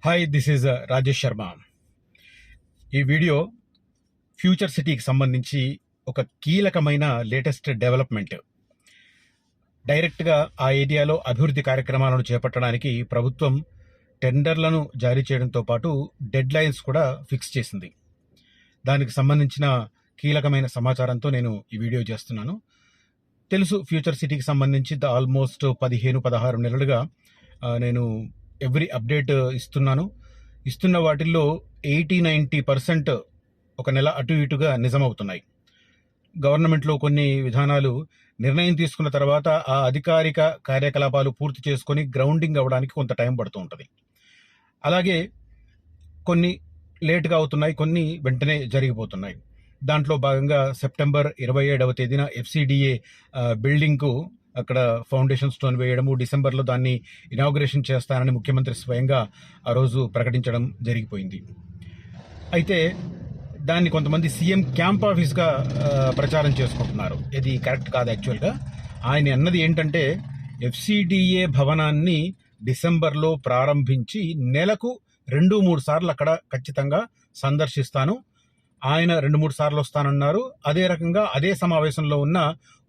Hi, this is Rajesh Sharma. ఈ video future సిటీకి సంబంధించి ఒక కీలకమైన లేటెస్ట్ డెవలప్మెంట్. డైరెక్ట్గా ఆ ఏరియాలో అభివృద్ధి కార్యక్రమాలను చేపట్టడానికి ప్రభుత్వం టెండర్లను జారీ చేయడంతో పాటు డెడ్ లైన్స్ కూడా ఫిక్స్ చేసింది. దానికి సంబంధించిన కీలకమైన సమాచారంతో నేను ఈ వీడియో చేస్తున్నాను. తెలుసు, ఫ్యూచర్ సిటీకి సంబంధించి ఆల్మోస్ట్ 15-16 నెలలుగా నేను ఎవ్రీ అప్డేట్ ఇస్తున్న వాటిల్లో 80-90% ఒక నెల అటు ఇటుగా నిజమవుతున్నాయి. గవర్నమెంట్లో కొన్ని విధానాలు నిర్ణయం తీసుకున్న తర్వాత ఆ అధికారిక కార్యకలాపాలు పూర్తి చేసుకొని గ్రౌండింగ్ అవ్వడానికి కొంత టైం పడుతూ ఉంటుంది. అలాగే కొన్ని లేట్గా అవుతున్నాయి, కొన్ని వెంటనే జరిగిపోతున్నాయి. దాంట్లో భాగంగా సెప్టెంబర్ 27వ తేదీన FCDA బిల్డింగ్కు అక్కడ ఫౌండేషన్ స్టోన్ వేయడము, డిసెంబర్లో దాన్ని ఇనాగ్రేషన్ చేస్తానని ముఖ్యమంత్రి స్వయంగా ఆ రోజు ప్రకటించడం జరిగిపోయింది. అయితే దాన్ని కొంతమంది సీఎం క్యాంప్ ఆఫీస్గా ప్రచారం చేసుకుంటున్నారు. ఇది కరెక్ట్ కాదు. యాక్చువల్గా ఆయన అన్నది ఏంటంటే, FCDA భవనాన్ని డిసెంబర్లో ప్రారంభించి నెలకు 2-3 సార్లు అక్కడ ఖచ్చితంగా సందర్శిస్తాను. ఆయన 2-3 సార్లు వస్తానన్నారు. అదే రకంగా అదే సమావేశంలో ఉన్న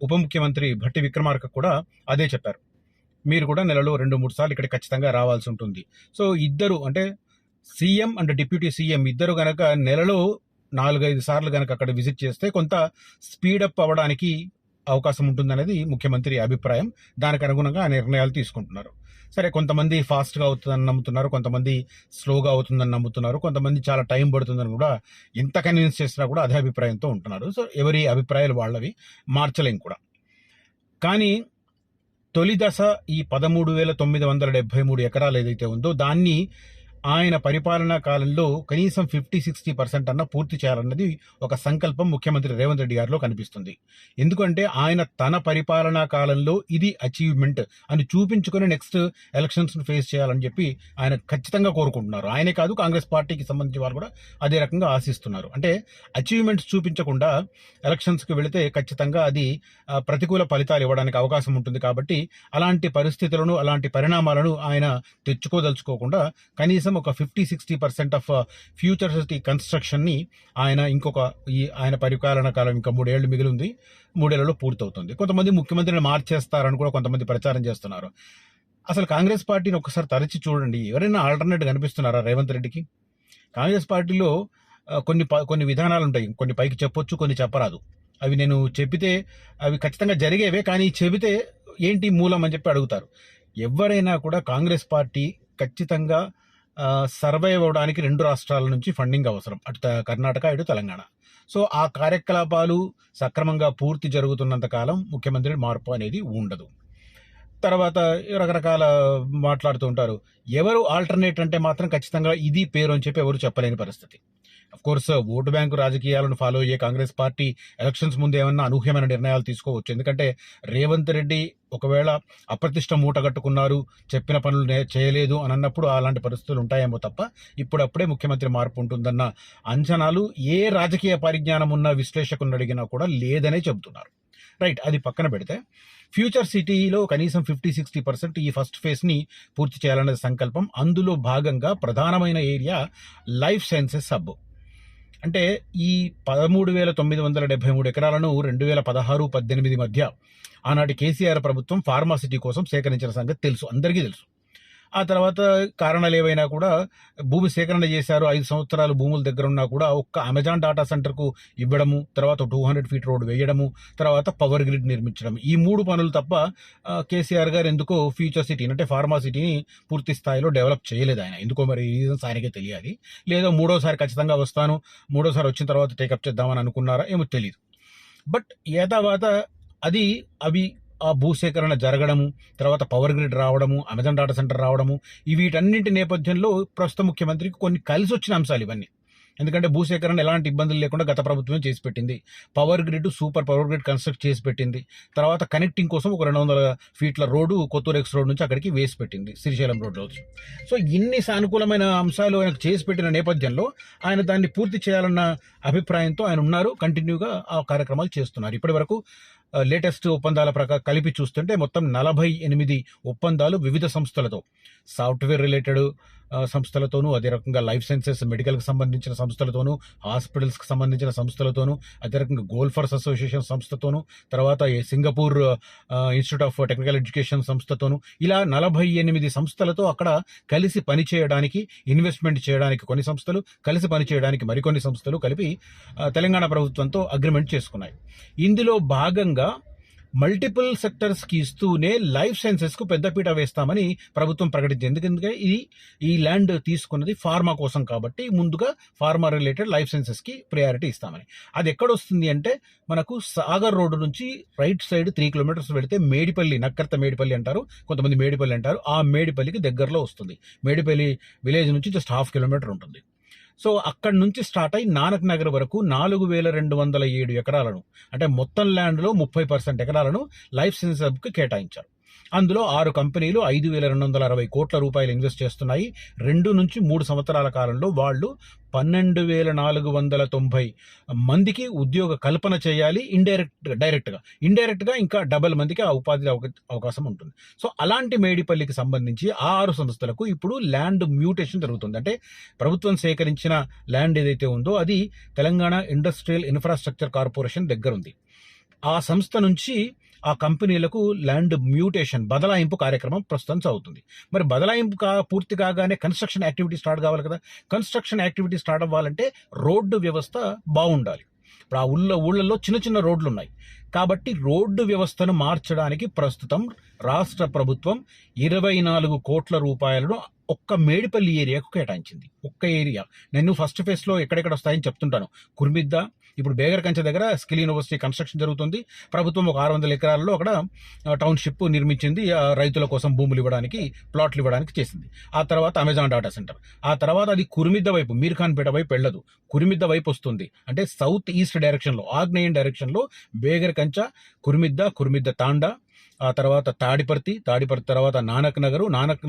ఉప ముఖ్యమంత్రి భట్టి విక్రమార్క కూడా అదే చెప్పారు. మీరు కూడా నెలలో 2-3 సార్లు ఇక్కడ ఖచ్చితంగా రావాల్సి ఉంటుంది. సో ఇద్దరు, అంటే సీఎం అండ్ డిప్యూటీ సీఎం ఇద్దరు గనక నెలలో 4-5 సార్లు గనక అక్కడ విజిట్ చేస్తే కొంత స్పీడప్ అవ్వడానికి అవకాశం ఉంటుందనేది ముఖ్యమంత్రి అభిప్రాయం. దానికి అనుగుణంగా ఆ నిర్ణయాలు తీసుకుంటున్నారు. సరే, కొంతమంది ఫాస్ట్గా అవుతుందని నమ్ముతున్నారు, కొంతమంది స్లోగా అవుతుందని నమ్ముతున్నారు, కొంతమంది చాలా టైం పడుతుందని కూడా, ఎంత కన్విన్స్ చేసినా కూడా అదే అభిప్రాయంతో ఉంటున్నారు. సో ఎవరి అభిప్రాయాలు వాళ్ళవి, మార్చలేం కూడా. కానీ తొలి దశ ఈ 13,973 ఎకరాలు ఏదైతే ఉందో దాన్ని ఆయన పరిపాలనా కాలంలో కనీసం 50-60% అన్న పూర్తి చేయాలన్నది ఒక సంకల్పం ముఖ్యమంత్రి రేవంత్ రెడ్డి గారిలో కనిపిస్తుంది. ఎందుకంటే ఆయన తన పరిపాలనా కాలంలో ఇది అచీవ్మెంట్ అని చూపించుకొని నెక్స్ట్ ఎలక్షన్స్ ఫేస్ చేయాలని చెప్పి ఆయన ఖచ్చితంగా కోరుకుంటున్నారు. ఆయనే కాదు, కాంగ్రెస్ పార్టీకి సంబంధించిన వారు కూడా అదే రకంగా ఆశిస్తున్నారు. అంటే అచీవ్మెంట్స్ చూపించకుండా ఎలక్షన్స్కి వెళితే ఖచ్చితంగా అది ప్రతికూల ఫలితాలు ఇవ్వడానికి అవకాశం ఉంటుంది. కాబట్టి అలాంటి పరిస్థితులను, అలాంటి పరిణామాలను ఆయన తెచ్చుకోదలుచుకోకుండా కనీసం ఒక 50-60% ఆఫ్ ఫ్యూచర్ సిటీ కన్స్ట్రక్షన్ని ఆయన పరిపాలన కాలం ఇంకా 3 ఏళ్లు మిగిలి ఉంది, 3 ఏళ్లలో పూర్తవుతుంది. కొంతమంది ముఖ్యమంత్రిని మార్చేస్తారని కూడా కొంతమంది ప్రచారం చేస్తున్నారు. అసలు కాంగ్రెస్ పార్టీని ఒకసారి తరచి చూడండి. ఎవరైనా ఆల్టర్నేట్ కనిపిస్తున్నారా రేవంత్ రెడ్డికి? కాంగ్రెస్ పార్టీలో కొన్ని విధానాలు ఉంటాయి. కొన్ని పైకి చెప్పొచ్చు, కొన్ని చెప్పరాదు. అవి నేను చెప్పితే అవి ఖచ్చితంగా జరిగేవే, కానీ చెబితే ఏంటి మూలం అని చెప్పి అడుగుతారు. ఎవరైనా కూడా కాంగ్రెస్ పార్టీ ఖచ్చితంగా సర్వైవ్ అవడానికి 2 రాష్ట్రాల నుంచి ఫండింగ్ అవసరం, అటు కర్ణాటక, ఇటు తెలంగాణ. సో ఆ కార్యకలాపాలు సక్రమంగా పూర్తి జరుగుతున్నంత కాలం ముఖ్యమంత్రి మార్పు అనేది ఉండదు. తర్వాత రకరకాల మాట్లాడుతూ ఉంటారు. ఎవరు ఆల్టర్నేట్ అంటే మాత్రం ఖచ్చితంగా ఇది పేరు అని చెప్పి ఎవరు చెప్పలేని పరిస్థితి. కోర్స్ ఓటు బ్యాంకు రాజకీయాలను ఫాలో అయ్యే కాంగ్రెస్ పార్టీ ఎలక్షన్స్ ముందు ఏమన్నా అనూహ్యమైన నిర్ణయాలు తీసుకోవచ్చు. ఎందుకంటే రేవంత్ రెడ్డి ఒకవేళ అప్రతిష్ట మూటగట్టుకున్నారు, చెప్పిన పనులు చేయలేదు అని అన్నప్పుడు అలాంటి పరిస్థితులు ఉంటాయేమో తప్ప ఇప్పుడప్పుడే ముఖ్యమంత్రి మార్పు ఉంటుందన్న అంచనాలు ఏ రాజకీయ పరిజ్ఞానం ఉన్న విశ్లేషకులను అడిగినా కూడా లేదనే చెబుతున్నారు. రైట్, అది పక్కన పెడితే ఫ్యూచర్ సిటీలో కనీసం 50-60% ఈ ఫస్ట్ ఫేజ్ని పూర్తి చేయాలనే సంకల్పం. అందులో భాగంగా ప్రధానమైన ఏరియా లైఫ్ సైన్సెస్ హబ్. అంటే ఈ 13,973 ఎకరాలను 2016-18 మధ్య ఆనాటి కేసీఆర్ ప్రభుత్వం ఫార్మాసిటీ కోసం సేకరించిన సంగతి తెలుసు, అందరికీ తెలుసు. ఆ తర్వాత కారణాలు ఏవైనా కూడా భూమి సేకరణ చేశారు. 5 సంవత్సరాలు భూముల దగ్గర ఉన్నా కూడా ఒక్క అమెజాన్ డాటా సెంటర్కు ఇవ్వడము, తర్వాత 200 ఫీట్ రోడ్ వేయడము, తర్వాత పవర్ గ్రిడ్ నిర్మించడం, ఈ 3 పనులు తప్ప కేసీఆర్ గారు ఎందుకో ఫ్యూచర్ సిటీని, అంటే ఫార్మాసిటీని పూర్తి స్థాయిలో డెవలప్ చేయలేదు. ఆయన ఎందుకో మరి రీజన్స్ ఆయనకే తెలియాలి. లేదా మూడోసారి ఖచ్చితంగా వస్తాను, మూడోసారి వచ్చిన తర్వాత టేకప్ చేద్దామని అనుకున్నారా ఏమో తెలియదు. బట్ ఏ తర్వాత అవి ఆ భూసేకరణ జరగడము, తర్వాత పవర్ గ్రిడ్ రావడము, అమెజాన్ డాటా సెంటర్ రావడము, వీటన్నింటి నేపథ్యంలో ప్రస్తుత ముఖ్యమంత్రికి కొన్ని కలిసి వచ్చిన అంశాలు ఇవన్నీ. ఎందుకంటే భూసేకరణ ఎలాంటి ఇబ్బందులు లేకుండా గత ప్రభుత్వమే చేసి పెట్టింది. Power grid, super power grid construct చేసి పెట్టింది. తర్వాత కనెక్టింగ్ కోసం ఒక 200 ఫీట్ల రోడ్డు కొత్తూరు ఎక్స్ రోడ్ నుంచి అక్కడికి వేసి పెట్టింది, శ్రీశైలం రోడ్లో. సో ఇన్ని సానుకూలమైన అంశాలు ఆయనకు చేసి పెట్టిన నేపథ్యంలో ఆయన దాన్ని పూర్తి చేయాలన్న అభిప్రాయంతో ఆయన ఉన్నారు. కంటిన్యూగా ఆ కార్యక్రమాలు చేస్తున్నారు. ఇప్పటి వరకు లేటెస్ట్ ఒప్పందాల ప్రకారం కలిపి చూస్తుంటే మొత్తం 48 ఒప్పందాలు వివిధ సంస్థలతో, సాఫ్ట్వేర్ రిలేటెడ్, సంస్థలతోనూ, అదే రకంగా లైఫ్ సైన్సెస్ మెడికల్కి సంబంధించిన సంస్థలతోనూ, హాస్పిటల్స్కి సంబంధించిన సంస్థలతోనూ, అదే రకంగా గోల్ఫర్స్ అసోసియేషన్ సంస్థతోనూ, తర్వాత ఈ Singapore Institute of Technical Education సంస్థతోనూ, ఇలా 48 సంస్థలతో అక్కడ కలిసి పనిచేయడానికి, ఇన్వెస్ట్మెంట్ చేయడానికి కొన్ని సంస్థలు, కలిసి పనిచేయడానికి మరికొన్ని సంస్థలు కలిపి తెలంగాణ ప్రభుత్వంతో అగ్రిమెంట్ చేసుకున్నాయి. ఇందులో భాగంగా మల్టిపుల్ సెక్టర్స్కి ఇస్తూనే లైఫ్ సైన్సెస్కు పెద్దపీట వేస్తామని ప్రభుత్వం ప్రకటించింది. ఎందుకంటే ఈ ల్యాండ్ తీసుకున్నది ఫార్మా కోసం కాబట్టి ముందుగా ఫార్మా రిలేటెడ్ లైఫ్ సైన్సెస్కి ప్రయారిటీ ఇస్తామని. అది ఎక్కడొస్తుంది అంటే మనకు సాగర్ రోడ్డు నుంచి రైట్ సైడ్ 3 కిలోమీటర్స్ వెళితే మేడిపల్లి, నక్కర్త మేడిపల్లి అంటారు, కొంతమంది మేడిపల్లి అంటారు, ఆ మేడిపల్లికి దగ్గరలో వస్తుంది. మేడిపల్లి విలేజ్ నుంచి జస్ట్ 1/2 కిలోమీటర్ ఉంటుంది. సో అక్కడి నుంచి స్టార్ట్ అయి నానక్ నగర్ వరకు 4207 ఎకరాలను, అంటే మొత్తం ల్యాండ్లో 30% ఎకరాలను లైఫ్ సైన్స్ హబ్కి కేటాయించారు. అందులో 6 కంపెనీలు 5260 కోట్ల రూపాయలు ఇన్వెస్ట్ చేస్తున్నాయి. 2 నుంచి 3 సంవత్సరాల కాలంలో వాళ్ళు 12,490 మందికి ఉద్యోగ కల్పన చేయాలి. డైరెక్ట్గా ఇంకా 70 మందికి ఆ ఉపాధి అవకాశం ఉంటుంది. సో అలాంటి మేడిపల్లికి సంబంధించి ఆ 6 సంస్థలకు ఇప్పుడు ల్యాండ్ మ్యూటేషన్ జరుగుతుంది. అంటే ప్రభుత్వం సేకరించిన ల్యాండ్ ఏదైతే ఉందో అది తెలంగాణ ఇండస్ట్రియల్ ఇన్ఫ్రాస్ట్రక్చర్ కార్పొరేషన్ దగ్గర ఉంది. ఆ సంస్థ నుంచి ఆ కంపెనీలకు ల్యాండ్ మ్యూటేషన్, బదలాయింపు కార్యక్రమం ప్రస్తుతం సాగుతుంది. మరి బదలాయింపు పూర్తి కాగానే కన్స్ట్రక్షన్ యాక్టివిటీ స్టార్ట్ కావాలి కదా. కన్స్ట్రక్షన్ యాక్టివిటీ స్టార్ట్ అవ్వాలంటే రోడ్డు వ్యవస్థ బాగుండాలి. ఇప్పుడు ఆ ఊళ్ళల్లో చిన్న చిన్న రోడ్లు ఉన్నాయి కాబట్టి రోడ్డు వ్యవస్థను మార్చడానికి ప్రస్తుతం రాష్ట్ర ప్రభుత్వం 24 కోట్ల రూపాయలను ఒక్క మేడిపల్లి ఏరియాకు కేటాయించింది. ఒక్క ఏరియా. నేను ఫస్ట్ ఫేజ్లో ఎక్కడెక్కడ వస్తాయని చెప్తుంటాను. కుర్మిద్ద, ఇప్పుడు బేగరకంచ దగ్గర స్కిల్ యూనివర్సిటీ కన్స్ట్రక్షన్ జరుగుతుంది. ప్రభుత్వం ఒక 600 ఎకరాలలో అక్కడ టౌన్షిప్ నిర్మించింది, రైతుల కోసం భూములు ఇవ్వడానికి, ప్లాట్లు ఇవ్వడానికి చేసింది. ఆ తర్వాత అమెజాన్ డాటా సెంటర్. ఆ తర్వాత అది కుర్మిద్ద వైపు, మీర్ఖాన్పేట వైపు వెళ్ళదు, కుర్మిద్ద వైపు వస్తుంది. అంటే సౌత్ ఈస్ట్ డైరెక్షన్లో, ఆగ్నేయం డైరెక్షన్లో బేగరకంచ, కుర్మిద్ద తాండా, ఆ తర్వాత తాడిపర్తి తర్వాత నానక్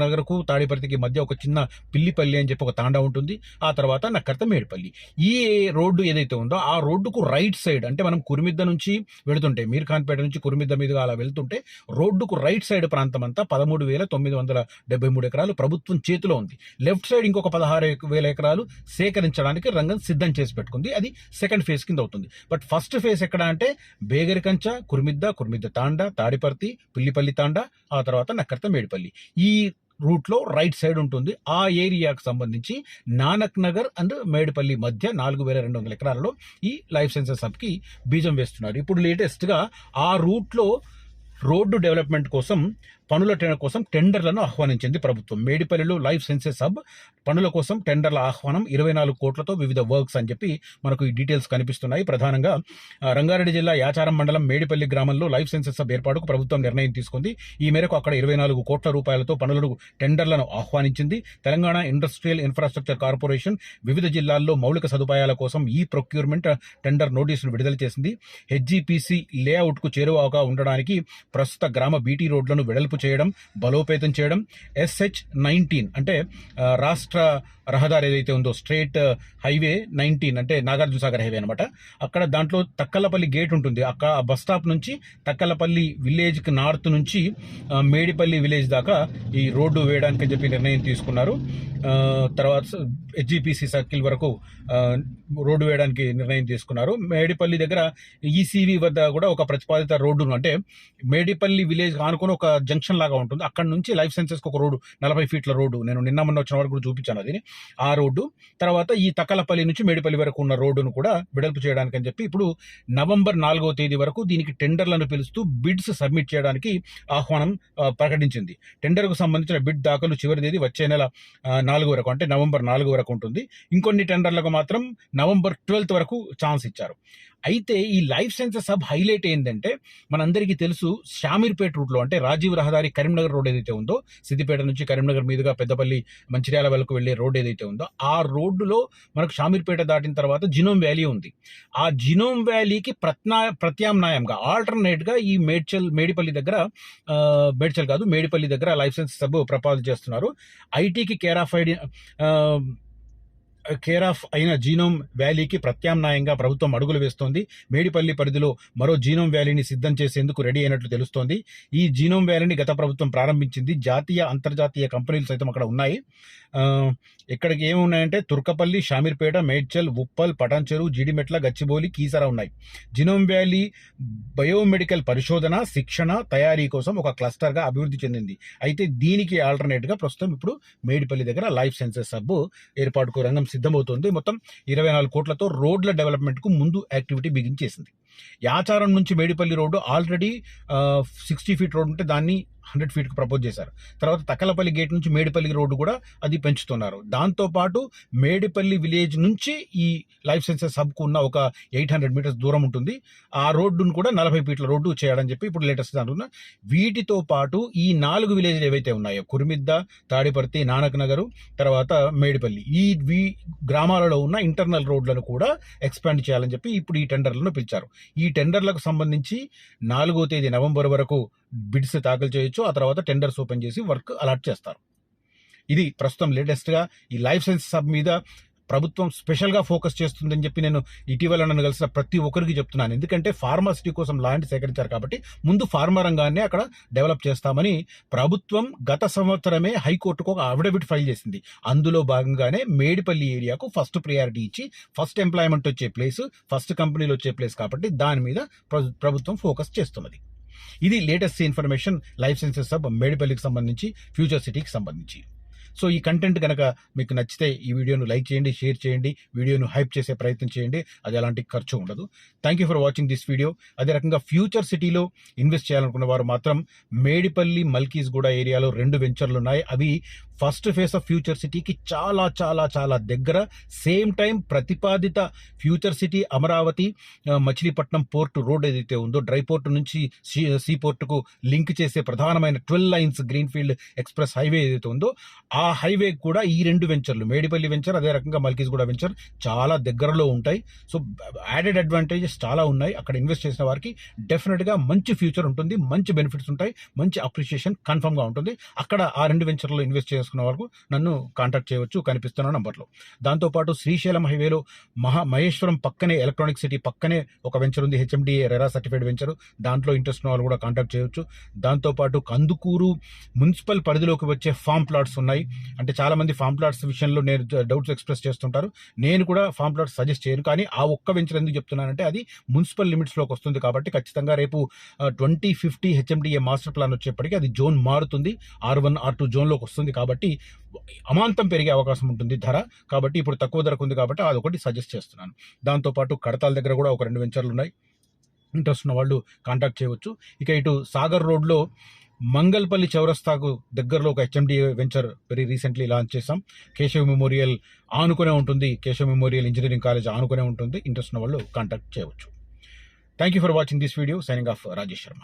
నగర్కు తాడిపర్తికి మధ్య ఒక చిన్న పిల్లిపల్లి అని చెప్పి ఒక తాండా ఉంటుంది. ఆ తర్వాత నక్కర్త మేడిపల్లి. ఈ రోడ్డు ఏదైతే ఉందో ఆ రోడ్డుకు రైట్ సైడ్, అంటే మనం కుర్మిద్ద నుంచి వెళుతుంటే, మీర్ఖాన్పేట నుంచి కుర్మిద్ద మీదుగా అలా వెళ్తుంటే రోడ్డుకు రైట్ సైడ్ ప్రాంతం అంతా 13,973 ఎకరాలు ప్రభుత్వం చేతిలో ఉంది. లెఫ్ట్ సైడ్ ఇంకొక 16,000 ఎకరాలు సేకరించడానికి రంగం సిద్ధం చేసి పెట్టుకుంది. అది సెకండ్ ఫేజ్ కింద అవుతుంది. బట్ ఫస్ట్ ఫేజ్ ఎక్కడ అంటే బేగరికంచ, కుర్మిద్ద తాండా, తాడిపర్తి, పిల్లిపల్లి తాండా, ఆ తర్వాత నక్కర్త మేడిపల్లి. ఈ రూట్లో రైట్ సైడ్ ఉంటుంది. ఆ ఏరియాకు సంబంధించి నానక్ నగర్ అండ్ మేడిపల్లి మధ్య 4200 ఎకరాలలో ఈ లైఫ్ సైన్సెస్ హబ్కి బీజం వేస్తున్నారు. ఇప్పుడు లేటెస్ట్గా ఆ రూట్లో రోడ్డు డెవలప్మెంట్ కోసం, పనుల కోసం టెండర్లను ఆహ్వానించింది ప్రభుత్వం. మేడిపల్లిలో లైఫ్ సైన్సెస్ హబ్ పనుల కోసం టెండర్ల ఆహ్వానం 24 కోట్లతో వివిధ వర్క్స్ అని చెప్పి మనకు ఈ డీటెయిల్స్ కనిపిస్తున్నాయి. ప్రధానంగా రంగారెడ్డి జిల్లా యాచారం మండలం మేడిపల్లి గ్రామంలో లైఫ్ సైన్సెస్ హబ్ ఏర్పాటుకు ప్రభుత్వం నిర్ణయం తీసుకుంది. ఈ మేరకు అక్కడ 24 కోట్ల రూపాయలతో పనులను, టెండర్లను ఆహ్వానించింది. తెలంగాణ ఇండస్ట్రియల్ ఇన్ఫ్రాస్ట్రక్చర్ కార్పొరేషన్ వివిధ జిల్లాల్లో మౌలిక సదుపాయాల కోసం ఈ ప్రొక్యూర్మెంట్ టెండర్ నోటీసులు విడుదల చేసింది. హెచ్జిపిసి లేఅవుట్కు చేరువగా ఉండడానికి ప్రస్తుత గ్రామ బీటీ రోడ్లను వెడల్పు చేయడం, బలోపేతం చేయడం, SH19 అంటే రాష్ట్ర రహదారి ఏదైతే ఉందో స్ట్రేట్ హైవే 19 అంటే నాగార్జున సాగర్ హైవే అనమాట. అక్కడ దాంట్లో తక్కలపల్లి గేట్ ఉంటుంది. అక్కడ బస్ స్టాప్ నుంచి తక్కలపల్లి విలేజ్కి నార్త్ నుంచి మేడిపల్లి విలేజ్ దాకా ఈ రోడ్డు వేయడానికి చెప్పి నిర్ణయం తీసుకున్నారు. తర్వాత హెచ్జిపిసి సర్కిల్ వరకు రోడ్డు వేయడానికి నిర్ణయం తీసుకున్నారు. మేడిపల్లి దగ్గర ఈసీవీ వద్ద కూడా ఒక ప్రతిపాదిత రోడ్డును, అంటే మేడిపల్లి విలేజ్ ఆనుకొని ఒక జంక్షన్ లాగా ఉంటుంది. అక్కడ నుంచి లైఫ్ సైన్సెస్కి ఒక రోడ్డు, 40 ఫీట్ల రోడ్డు, నేను మొన్న వచ్చిన వరకు కూడా చూపించాను అది. ఆ రోడ్డు తర్వాత ఈ తక్కలపల్లి నుంచి మేడిపల్లి వరకు ఉన్న రోడ్డును కూడా వెడల్పు చేయడానికి అని చెప్పి ఇప్పుడు నవంబర్ 4వ తేదీ వరకు దీనికి టెండర్లను పిలుస్తూ బిడ్స్ సబ్మిట్ చేయడానికి ఆహ్వానం ప్రకటించింది. టెండర్కు సంబంధించిన బిడ్ దాఖలు చివరి తేదీ వచ్చే నెల 4 వరకు, అంటే నవంబర్ 4 వరకు ఉంటుంది. ఇంకొన్ని టెండర్లకు మాత్రం నవంబర్ 12 వరకు ఛాన్స్ ఇచ్చారు. అయితే ఈ లైఫ్ సైన్సెస్ హబ్ హైలైట్ ఏంటంటే మనందరికీ తెలుసు, షామీర్పేట రూట్లో, అంటే రాజీవ్ రహదారి కరీంనగర్ రోడ్ ఏదైతే ఉందో, సిద్దిపేట నుంచి కరీంనగర్ మీదుగా పెద్దపల్లి మంచిర్యాల వరకు వెళ్లే రోడ్ ఏదైతే ఉందో ఆ రోడ్డులో మనకు షామీర్పేట దాటిన తర్వాత జినోమ్ వ్యాలీ ఉంది. ఆ జినోమ్ వ్యాలీకి ప్రత్యామ్నాయంగా, ఆల్టర్నేట్గా ఈ మేడిపల్లి దగ్గర లైఫ్ సైన్సెస్ హబ్ ప్రపోజ్ చేస్తున్నారు. ఐటీకి కేర్ ఆఫ్ కేర్ ఆఫ్ అయిన జీనోమ్ వ్యాలీకి ప్రత్యామ్నాయంగా ప్రభుత్వం అడుగులు వేస్తోంది. మేడిపల్లి పరిధిలో మరో జీనోమ్ వ్యాలీని సిద్ధం చేసేందుకు రెడీ అయినట్లు తెలుస్తోంది. ఈ జీనోమ్ వ్యాలీని గత ప్రభుత్వం ప్రారంభించింది. జాతీయ అంతర్జాతీయ కంపెనీలు సైతం అక్కడ ఉన్నాయి. ఇక్కడికి ఏమున్నాయంటే తుర్కపల్లి, షామీర్పేట, మేడ్చల్, ఉప్పల్, పటాన్చెరు, జీడిమెట్ల, గచ్చిబౌలి, కీసర ఉన్నాయి. జినోమ్ వ్యాలీ బయోమెడికల్ పరిశోధన, శిక్షణ, తయారీ కోసం ఒక క్లస్టర్గా అభివృద్ధి చెందింది. అయితే దీనికి ఆల్టర్నేట్గా ప్రస్తుతం ఇప్పుడు మేడిపల్లి దగ్గర లైఫ్ సైన్సెస్ హబ్ ఏర్పాటుకు రంగం సిద్ధమవుతోంది. మొత్తం 24 కోట్లతో రోడ్ల డెవలప్మెంట్కు ముందు యాక్టివిటీ బిగించేసింది. యాచారం నుంచి Medipalli road already 60 feet road ఉంటే దాన్ని 100 ఫీట్కి ప్రపోజ్ చేశారు. తర్వాత తక్కలపల్లి గేట్ నుంచి మేడిపల్లి రోడ్డు కూడా అది పెంచుతున్నారు. దాంతోపాటు మేడిపల్లి విలేజ్ నుంచి ఈ లైఫ్ సైన్సెస్ హబ్కు ఉన్న ఒక 800 మీటర్స్ దూరం ఉంటుంది. ఆ రోడ్డును కూడా 40 ఫీట్ల రోడ్డు చేయడం చెప్పి ఇప్పుడు లేటెస్ట్ దాంట్లో. వీటితో పాటు ఈ 4 విలేజ్లు ఏవైతే ఉన్నాయో కురిమిద్ద, తాడిపర్తి, నానక్ నగరు, తర్వాత మేడిపల్లి, ఈ గ్రామాలలో ఉన్న ఇంటర్నల్ రోడ్లను కూడా ఎక్స్పాండ్ చేయాలని చెప్పి ఇప్పుడు ఈ టెండర్లను పిలిచారు. ఈ టెండర్లకు సంబంధించి 4వ తేదీ నవంబర్ వరకు బిడ్స్ దాఖలు చేయొచ్చు. ఆ తర్వాత టెండర్స్ ఓపెన్ చేసి వర్క్ అలాట్ చేస్తారు. ఇది ప్రస్తుతం లేటెస్ట్గా ఈ లైఫ్ సైన్స్ హబ్ మీద ప్రభుత్వం స్పెషల్గా ఫోకస్ చేస్తుందని చెప్పి నేను ఇటీవల నన్ను కలిసిన ప్రతి ఒక్కరికి చెప్తున్నాను. ఎందుకంటే ఫార్మాసిటీ కోసం ల్యాండ్ సేకరించారు కాబట్టి ముందు ఫార్మా రంగాన్ని అక్కడ డెవలప్ చేస్తామని ప్రభుత్వం గత సంవత్సరమే హైకోర్టుకు ఒక అఫిడవిట్ ఫైల్ చేసింది. అందులో భాగంగానే మేడిపల్లి ఏరియాకు ఫస్ట్ ప్రియారిటీ ఇచ్చి ఫస్ట్ ఎంప్లాయ్మెంట్ వచ్చే ప్లేస్, ఫస్ట్ కంపెనీలు వచ్చే ప్లేస్ కాబట్టి దాని మీద ప్రభుత్వం ఫోకస్ చేస్తున్నది. ఇది latest information life sciences hub మేడిపల్లికి సంబంధించి, ఫ్యూచర్ సిటీకి సంబంధించి. సో ఈ కంటెంట్ కనుక మీకు నచ్చితే ఈ వీడియోను లైక్ చేయండి, షేర్ చేయండి, వీడియోను హైప్ చేసే ప్రయత్నం చేయండి. అది ఎలాంటి ఖర్చు ఉండదు. Thank you for watching this video. అదే రకంగా ఫ్యూచర్ సిటీలో ఇన్వెస్ట్ చేయాలనుకున్న వారు మాత్రం మేడిపల్లి, మల్కీస్గూడ ఏరియాలో 2 వెంచర్లు ఉన్నాయి. అవి ఫస్ట్ ఫేజ్ ఆఫ్ ఫ్యూచర్ సిటీకి చాలా చాలా చాలా దగ్గర. సేమ్ టైం ప్రతిపాదిత future city Amaravati Machilipatnam port road ఏదైతే ఉందో, డ్రై పోర్టు నుంచి సీ పోర్టుకు లింక్ చేసే ప్రధానమైన 12 లైన్స్ గ్రీన్ఫీల్డ్ ఎక్స్ప్రెస్ హైవే ఏదైతే ఉందో ఆ హైవే కూడా ఈ 2 వెంచర్లు, మేడిపల్లి వెంచర్, అదే రకంగా మల్కీస్గూడ వెంచర్ చాలా దగ్గరలో ఉంటాయి. సో యాడెడ్ అడ్వాంటేజెస్ చాలా ఉన్నాయి. అక్కడ ఇన్వెస్ట్ చేసిన వారికి డెఫినెట్గా మంచి ఫ్యూచర్ ఉంటుంది, మంచి బెనిఫిట్స్ ఉంటాయి, మంచి అప్రిషియేషన్ కన్ఫర్మ్గా ఉంటుంది. అక్కడ ఆ 2 వెంచర్లో ఇన్వెస్ట్ చేసుకున్న వరకు నన్ను కాంటాక్ట్ చేయవచ్చు కనిపిస్తున్న నంబర్లో. దాంతోపాటు శ్రీశైలం హైవేలో మహేశ్వరం పక్కనే ఎలక్ట్రానిక్ సిటీ పక్కనే ఒక వెంచర్ ఉంది, హెచ్ఎండిఏ రెరా సర్టిఫైడ్ వెంచర్. దాంట్లో ఇంట్రెస్ట్ ఉన్న వాళ్ళు కూడా కాంటాక్ట్ చేయవచ్చు. దాంతోపాటు కందుకూరు మున్సిపల్ పరిధిలోకి వచ్చే ఫామ్ ప్లాట్స్ ఉన్నాయి. అంటే చాలా మంది ఫామ్ ప్లాట్స్ విషయంలో నేను డౌట్స్ ఎక్స్ప్రెస్ చేస్తుంటారు. నేను కూడా ఫామ్ ప్లాట్స్ సజెస్ట్ చేయను. కానీ ఆ ఒక్క వెంచర్ ఎందుకు చెప్తున్నానంటే అది మున్సిపల్ లిమిట్స్లోకి వస్తుంది కాబట్టి ఖచ్చితంగా రేపు 2050 హెచ్ఎండిఏ మాస్టర్ ప్లాన్ వచ్చేప్పటికీ అది జోన్ మారుతుంది, R1, R2 జోన్లోకి వస్తుంది. కాబట్టి అమాంతం పెరిగే అవకాశం ఉంటుంది ధర. కాబట్టి ఇప్పుడు తక్కువ ధరకు ఉంది కాబట్టి అదొకటి సజెస్ట్ చేస్తున్నాను. దాంతోపాటు కడతాల దగ్గర కూడా ఒక 2 వెంచర్లు ఉన్నాయి. ఇంట్రెస్ట్ ఉన్న వాళ్ళు కాంటాక్ట్ చేయవచ్చు. ఇక ఇటు సాగర్ రోడ్లో మంగల్పల్లి చౌరస్తాకు దగ్గరలో ఒక HMDA venture very recently launch చేసాం. కేశవ్ మెమోరియల్ ఆనుకునే ఉంటుంది, కేశవ్ మెమోరియల్ ఇంజనీరింగ్ కాలేజ్ ఆనుకునే ఉంటుంది. ఇంట్రెస్ట్ ఉన్న వాళ్ళు కాంటాక్ట్ చేయవచ్చు. Thank you for watching this video. Signing off Rajesh Sharma.